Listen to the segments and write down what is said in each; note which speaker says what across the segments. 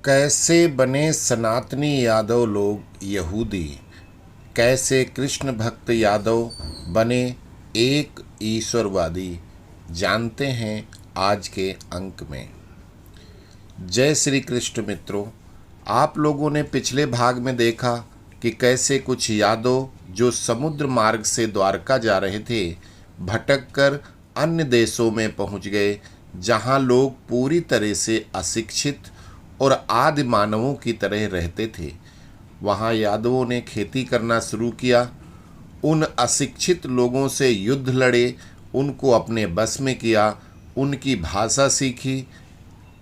Speaker 1: कैसे बने सनातनी यादव लोग यहूदी। कैसे कृष्ण भक्त यादव बने एक ईश्वरवादी, जानते हैं आज के अंक में। जय श्री कृष्ण मित्रों, आप लोगों ने पिछले भाग में देखा कि कैसे कुछ यादव जो समुद्र मार्ग से द्वारका जा रहे थे, भटक कर अन्य देशों में पहुंच गए, जहां लोग पूरी तरह से अशिक्षित और आदि मानवों की तरह रहते थे। वहां यादवों ने खेती करना शुरू किया, उन अशिक्षित लोगों से युद्ध लड़े, उनको अपने बस में किया, उनकी भाषा सीखी,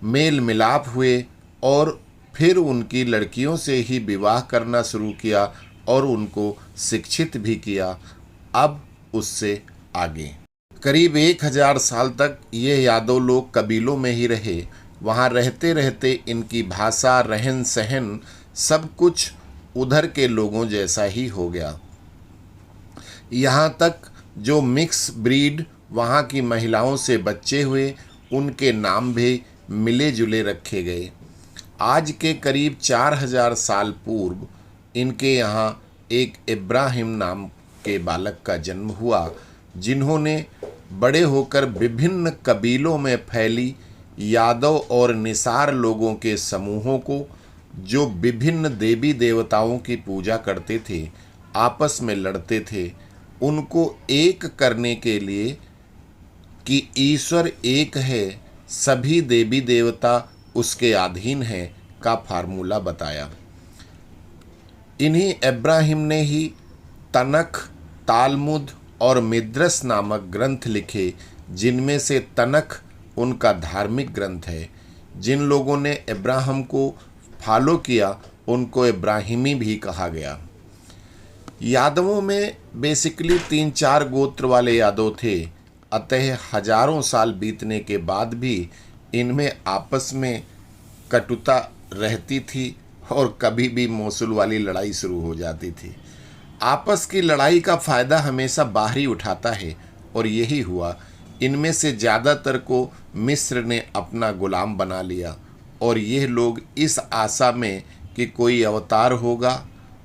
Speaker 1: मेल मिलाप हुए और फिर उनकी लड़कियों से ही विवाह करना शुरू किया और उनको शिक्षित भी किया। अब उससे आगे करीब 1000 साल तक ये यादव लोग कबीलों में ही रहे। वहाँ रहते रहते इनकी भाषा, रहन सहन, सब कुछ उधर के लोगों जैसा ही हो गया। यहाँ तक जो मिक्स ब्रीड वहाँ की महिलाओं से बच्चे हुए, उनके नाम भी मिले जुले रखे गए। आज के करीब 4000 साल पूर्व इनके यहाँ एक इब्राहिम नाम के बालक का जन्म हुआ, जिन्होंने बड़े होकर विभिन्न कबीलों में फैली यादव और निसार लोगों के समूहों को, जो विभिन्न देवी देवताओं की पूजा करते थे, आपस में लड़ते थे, उनको एक करने के लिए कि ईश्वर एक है, सभी देवी देवता उसके अधीन हैं का फार्मूला बताया। इन्हीं इब्राहिम ने ही तनख, तालमुद और मिद्रस नामक ग्रंथ लिखे, जिनमें से तनख उनका धार्मिक ग्रंथ है। जिन लोगों ने इब्राहिम को फॉलो किया उनको इब्राहिमी भी कहा गया। यादवों में बेसिकली 3-4 गोत्र वाले यादव थे, अतः हजारों साल बीतने के बाद भी इनमें आपस में कटुता रहती थी और कभी भी मौसूल वाली लड़ाई शुरू हो जाती थी। आपस की लड़ाई का फ़ायदा हमेशा बाहरी उठाता है और यही हुआ। इनमें से ज़्यादातर को मिस्र ने अपना गुलाम बना लिया और ये लोग इस आशा में कि कोई अवतार होगा,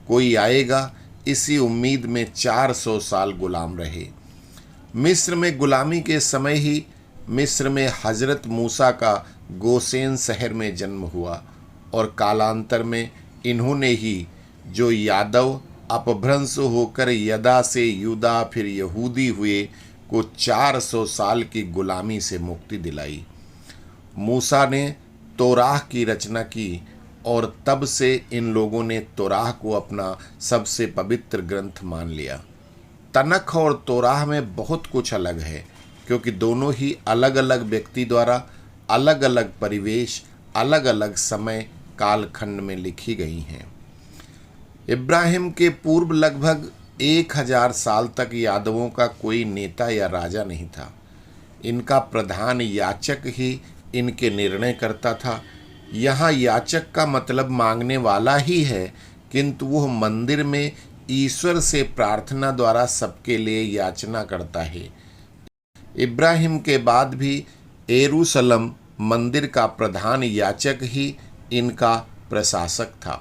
Speaker 1: कोई आएगा, इसी उम्मीद में 400 साल गुलाम रहे। मिस्र में गुलामी के समय ही मिस्र में हजरत मूसा का गोसेन शहर में जन्म हुआ और कालांतर में इन्होंने ही जो यादव अपभ्रंश होकर यदा से यूदा फिर यहूदी हुए को 400 साल की गुलामी से मुक्ति दिलाई। मूसा ने तोराह की रचना की और तब से इन लोगों ने तोराह को अपना सबसे पवित्र ग्रंथ मान लिया। तनख और तोराह में बहुत कुछ अलग है, क्योंकि दोनों ही अलग अलग व्यक्ति द्वारा अलग अलग परिवेश, अलग अलग समय कालखंड में लिखी गई हैं। इब्राहिम के पूर्व लगभग 1000 साल तक यादवों का कोई नेता या राजा नहीं था। इनका प्रधान याचक ही इनके निर्णय करता था। यहाँ याचक का मतलब मांगने वाला ही है, किंतु वह मंदिर में ईश्वर से प्रार्थना द्वारा सबके लिए याचना करता है। इब्राहिम के बाद भी यरूशलेम मंदिर का प्रधान याचक ही इनका प्रशासक था।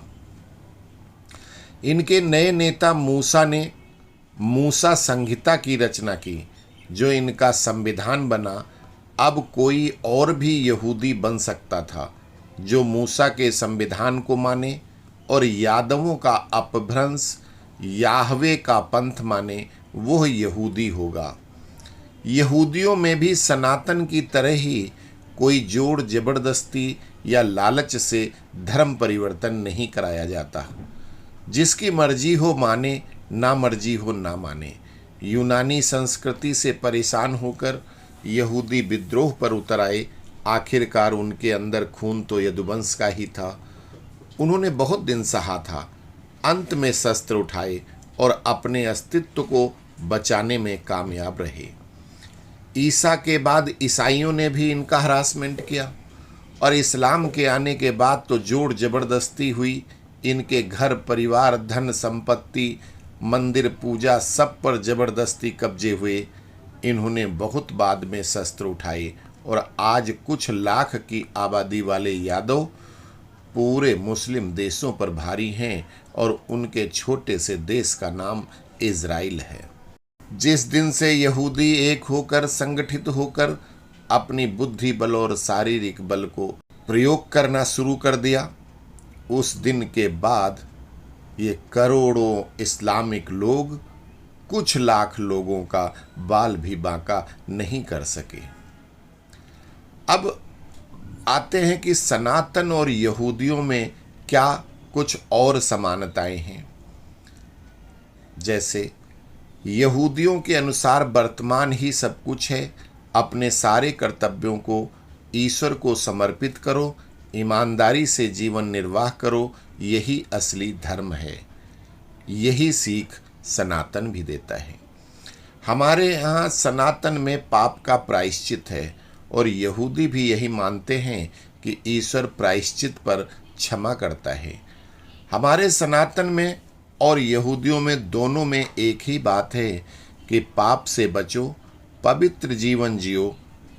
Speaker 1: इनके नए नेता मूसा ने मूसा संहिता की रचना की, जो इनका संविधान बना। अब कोई और भी यहूदी बन सकता था जो मूसा के संविधान को माने और यादवों का अपभ्रंश याहवे का पंथ माने, वह यहूदी होगा। यहूदियों में भी सनातन की तरह ही कोई जोड़ जबरदस्ती या लालच से धर्म परिवर्तन नहीं कराया जाता। जिसकी मर्जी हो माने, ना मर्जी हो ना माने। यूनानी संस्कृति से परेशान होकर यहूदी विद्रोह पर उतर आए। आखिरकार उनके अंदर खून तो यदुवंश का ही था। उन्होंने बहुत दिन सहा था, अंत में शस्त्र उठाए और अपने अस्तित्व को बचाने में कामयाब रहे। ईसा के बाद ईसाइयों ने भी इनका हरासमेंट किया और इस्लाम के आने के बाद तो जोड़ जबरदस्ती हुई। इनके घर परिवार, धन संपत्ति, मंदिर पूजा, सब पर जबरदस्ती कब्जे हुए। इन्होंने बहुत बाद में शस्त्र उठाए और आज कुछ लाख की आबादी वाले यादव पूरे मुस्लिम देशों पर भारी हैं और उनके छोटे से देश का नाम इज़राइल है। जिस दिन से यहूदी एक होकर संगठित होकर अपनी बुद्धि बल और शारीरिक बल को प्रयोग करना शुरू कर दिया, उस दिन के बाद ये करोड़ों इस्लामिक लोग कुछ लाख लोगों का बाल भी बांका नहीं कर सके। अब आते हैं कि सनातन और यहूदियों में क्या कुछ और समानताएं हैं। जैसे यहूदियों के अनुसार वर्तमान ही सब कुछ है, अपने सारे कर्तव्यों को ईश्वर को समर्पित करो, ईमानदारी से जीवन निर्वाह करो, यही असली धर्म है। यही सीख सनातन भी देता है। हमारे यहाँ सनातन में पाप का प्रायश्चित है और यहूदी भी यही मानते हैं कि ईश्वर प्रायश्चित पर क्षमा करता है। हमारे सनातन में और यहूदियों में दोनों में एक ही बात है कि पाप से बचो, पवित्र जीवन जियो,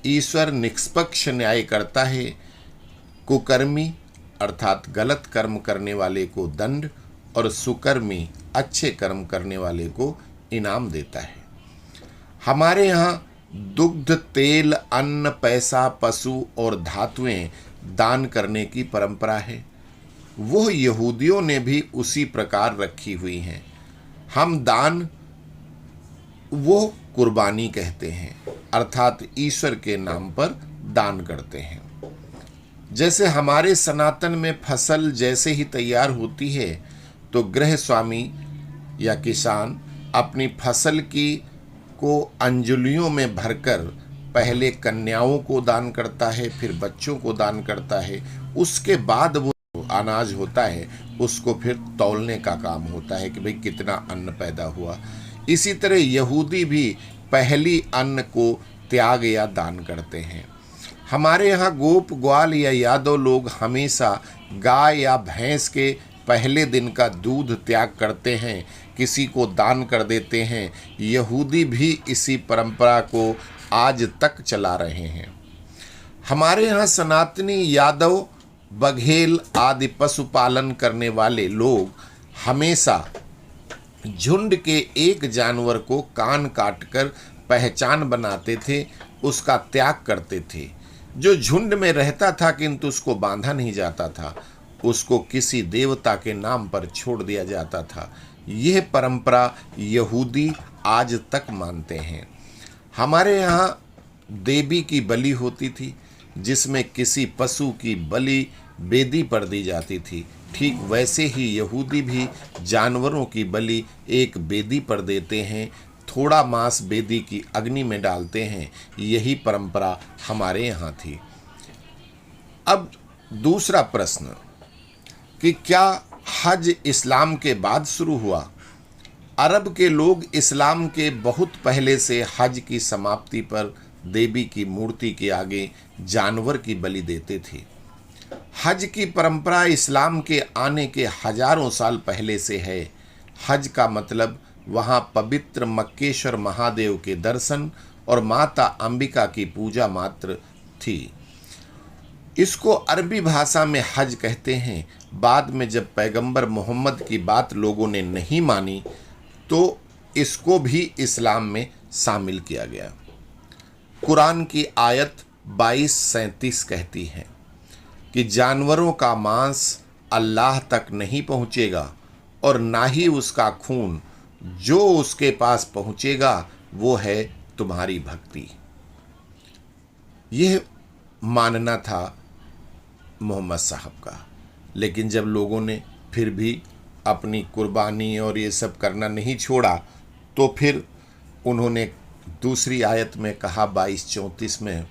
Speaker 1: ईश्वर निष्पक्ष न्याय करता है। कुकर्मी अर्थात गलत कर्म करने वाले को दंड और सुकर्मी अच्छे कर्म करने वाले को इनाम देता है। हमारे यहाँ दुग्ध, तेल, अन्न, पैसा, पशु और धातुएं दान करने की परंपरा है। वो यहूदियों ने भी उसी प्रकार रखी हुई हैं। हम दान वो कुर्बानी कहते हैं, अर्थात ईश्वर के नाम पर दान करते हैं। जैसे हमारे सनातन में फसल जैसे ही तैयार होती है तो गृह स्वामी या किसान अपनी फसल को अंजलियों में भरकर पहले कन्याओं को दान करता है, फिर बच्चों को दान करता है। उसके बाद वो अनाज होता है उसको फिर तौलने का काम होता है कि भाई कितना अन्न पैदा हुआ। इसी तरह यहूदी भी पहली अन्न को त्याग या दान करते हैं। हमारे यहाँ गोप, ग्वाल या यादव लोग हमेशा गाय या भैंस के पहले दिन का दूध त्याग करते हैं, किसी को दान कर देते हैं। यहूदी भी इसी परंपरा को आज तक चला रहे हैं। हमारे यहाँ सनातनी, यादव, बघेल आदि पशुपालन करने वाले लोग हमेशा झुंड के एक जानवर को कान काटकर पहचान बनाते थे, उसका त्याग करते थे। जो झुंड में रहता था किंतु उसको बांधा नहीं जाता था, उसको किसी देवता के नाम पर छोड़ दिया जाता था। यह परंपरा यहूदी आज तक मानते हैं। हमारे यहाँ देवी की बलि होती थी, जिसमें किसी पशु की बलि वेदी पर दी जाती थी। ठीक वैसे ही यहूदी भी जानवरों की बलि एक वेदी पर देते हैं, थोड़ा मांस वेदी की अग्नि में डालते हैं। यही परंपरा हमारे यहाँ थी। अब दूसरा प्रश्न कि क्या हज इस्लाम के बाद शुरू हुआ? अरब के लोग इस्लाम के बहुत पहले से हज की समाप्ति पर देवी की मूर्ति के आगे जानवर की बलि देते थे। हज की परंपरा इस्लाम के आने के हजारों साल पहले से है। हज का मतलब वहाँ पवित्र मक्केश्वर महादेव के दर्शन और माता अंबिका की पूजा मात्र थी। इसको अरबी भाषा में हज कहते हैं। बाद में जब पैगंबर मोहम्मद की बात लोगों ने नहीं मानी तो इसको भी इस्लाम में शामिल किया गया। कुरान की आयत 22:37 कहती है कि जानवरों का मांस अल्लाह तक नहीं पहुँचेगा और ना ही उसका खून, जो उसके पास पहुँचेगा वो है तुम्हारी भक्ति। यह मानना था मोहम्मद साहब का, लेकिन जब लोगों ने फिर भी अपनी कुर्बानी और ये सब करना नहीं छोड़ा तो फिर उन्होंने दूसरी आयत में कहा 22:34 में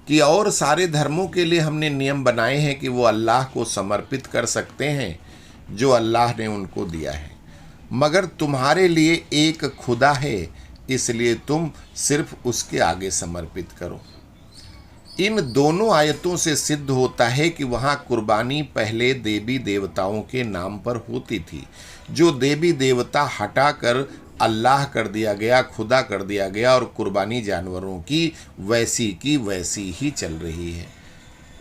Speaker 1: कि और सारे धर्मों के लिए हमने नियम बनाए हैं कि वो अल्लाह को समर्पित कर सकते हैं जो अल्लाह ने उनको दिया है, मगर तुम्हारे लिए एक खुदा है, इसलिए तुम सिर्फ उसके आगे समर्पित करो। इन दोनों आयतों से सिद्ध होता है कि वहाँ कुर्बानी पहले देवी देवताओं के नाम पर होती थी। जो देवी देवता हटाकर अल्लाह कर दिया गया, खुदा कर दिया गया, और कुर्बानी जानवरों की वैसी ही चल रही है।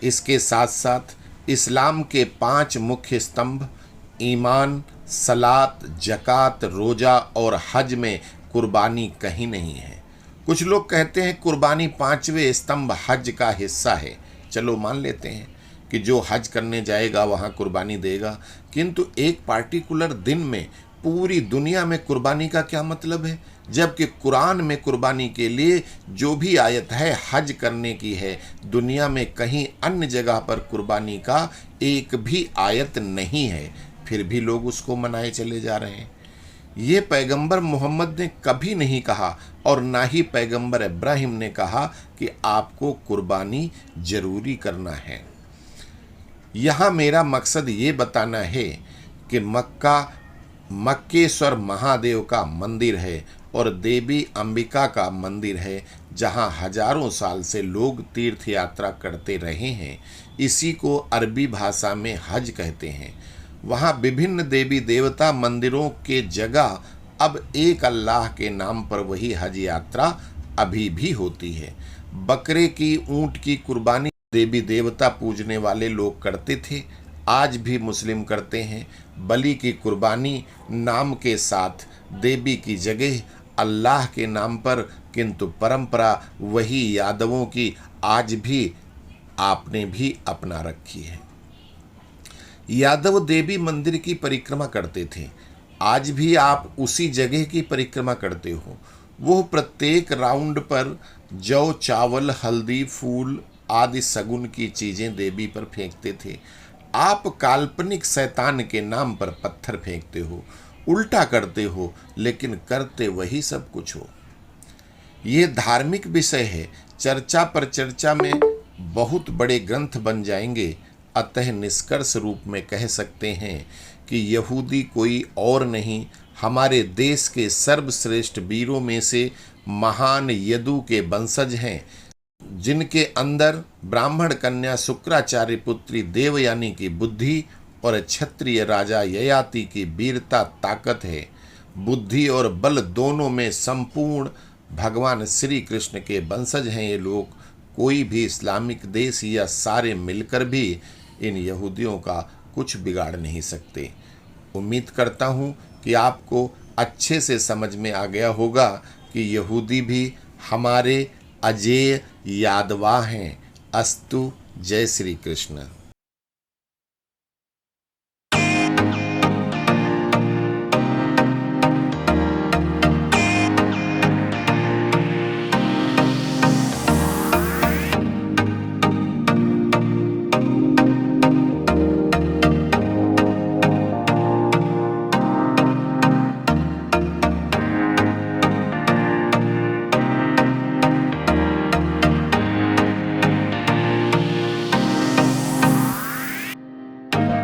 Speaker 1: इसके साथ साथ इस्लाम के 5 मुख्य स्तंभ ईमान, सलात, जक़ात, रोज़ा और हज में कुर्बानी कहीं नहीं है। कुछ लोग कहते हैं कुर्बानी 5वें स्तंभ हज का हिस्सा है। चलो मान लेते हैं कि जो हज करने जाएगा वहाँ कुर्बानी देगा, किंतु एक पार्टिकुलर दिन में पूरी दुनिया में कुर्बानी का क्या मतलब है? जबकि कुरान में कुर्बानी के लिए जो भी आयत है हज करने की है, दुनिया में कहीं अन्य जगह पर कुर्बानी का एक भी आयत नहीं है, फिर भी लोग उसको मनाए चले जा रहे हैं। ये पैगंबर मोहम्मद ने कभी नहीं कहा और ना ही पैगंबर इब्राहिम ने कहा कि आपको कुर्बानी जरूरी करना है। यहाँ मेरा मकसद ये बताना है कि मक्केश्वर महादेव का मंदिर है और देवी अंबिका का मंदिर है, जहाँ हजारों साल से लोग तीर्थ यात्रा करते रहे हैं। इसी को अरबी भाषा में हज कहते हैं। वहाँ विभिन्न देवी देवता मंदिरों के जगह अब एक अल्लाह के नाम पर वही हज यात्रा अभी भी होती है। बकरे की, ऊंट की कुर्बानी देवी देवता पूजने वाले लोग करते थे, आज भी मुस्लिम करते हैं। बलि की कुर्बानी नाम के साथ देवी की जगह अल्लाह के नाम पर, किंतु परंपरा वही यादवों की आज भी आपने भी अपना रखी है। यादव देवी मंदिर की परिक्रमा करते थे, आज भी आप उसी जगह की परिक्रमा करते हो। वो प्रत्येक राउंड पर जौ, चावल, हल्दी, फूल आदि सगुन की चीजें देवी पर फेंकते थे। आप काल्पनिक शैतान के नाम पर पत्थर फेंकते हो, उल्टा करते हो, लेकिन करते वही सब कुछ हो। ये धार्मिक विषय है, चर्चा पर चर्चा में बहुत बड़े ग्रंथ बन जाएंगे। अतः निष्कर्ष रूप में कह सकते हैं कि यहूदी कोई और नहीं, हमारे देश के सर्वश्रेष्ठ वीरों में से महान यदु के वंशज हैं, जिनके अंदर ब्राह्मण कन्या शुक्राचार्य पुत्री देवयानी की बुद्धि और क्षत्रिय राजा ययाति की वीरता ताकत है। बुद्धि और बल दोनों में संपूर्ण भगवान श्री कृष्ण के वंशज हैं ये लोग। कोई भी इस्लामिक देश या सारे मिलकर भी इन यहूदियों का कुछ बिगाड़ नहीं सकते। उम्मीद करता हूँ कि आपको अच्छे से समझ में आ गया होगा कि यहूदी भी हमारे अजेय यादवा हैं। अस्तु। जय श्री कृष्ण।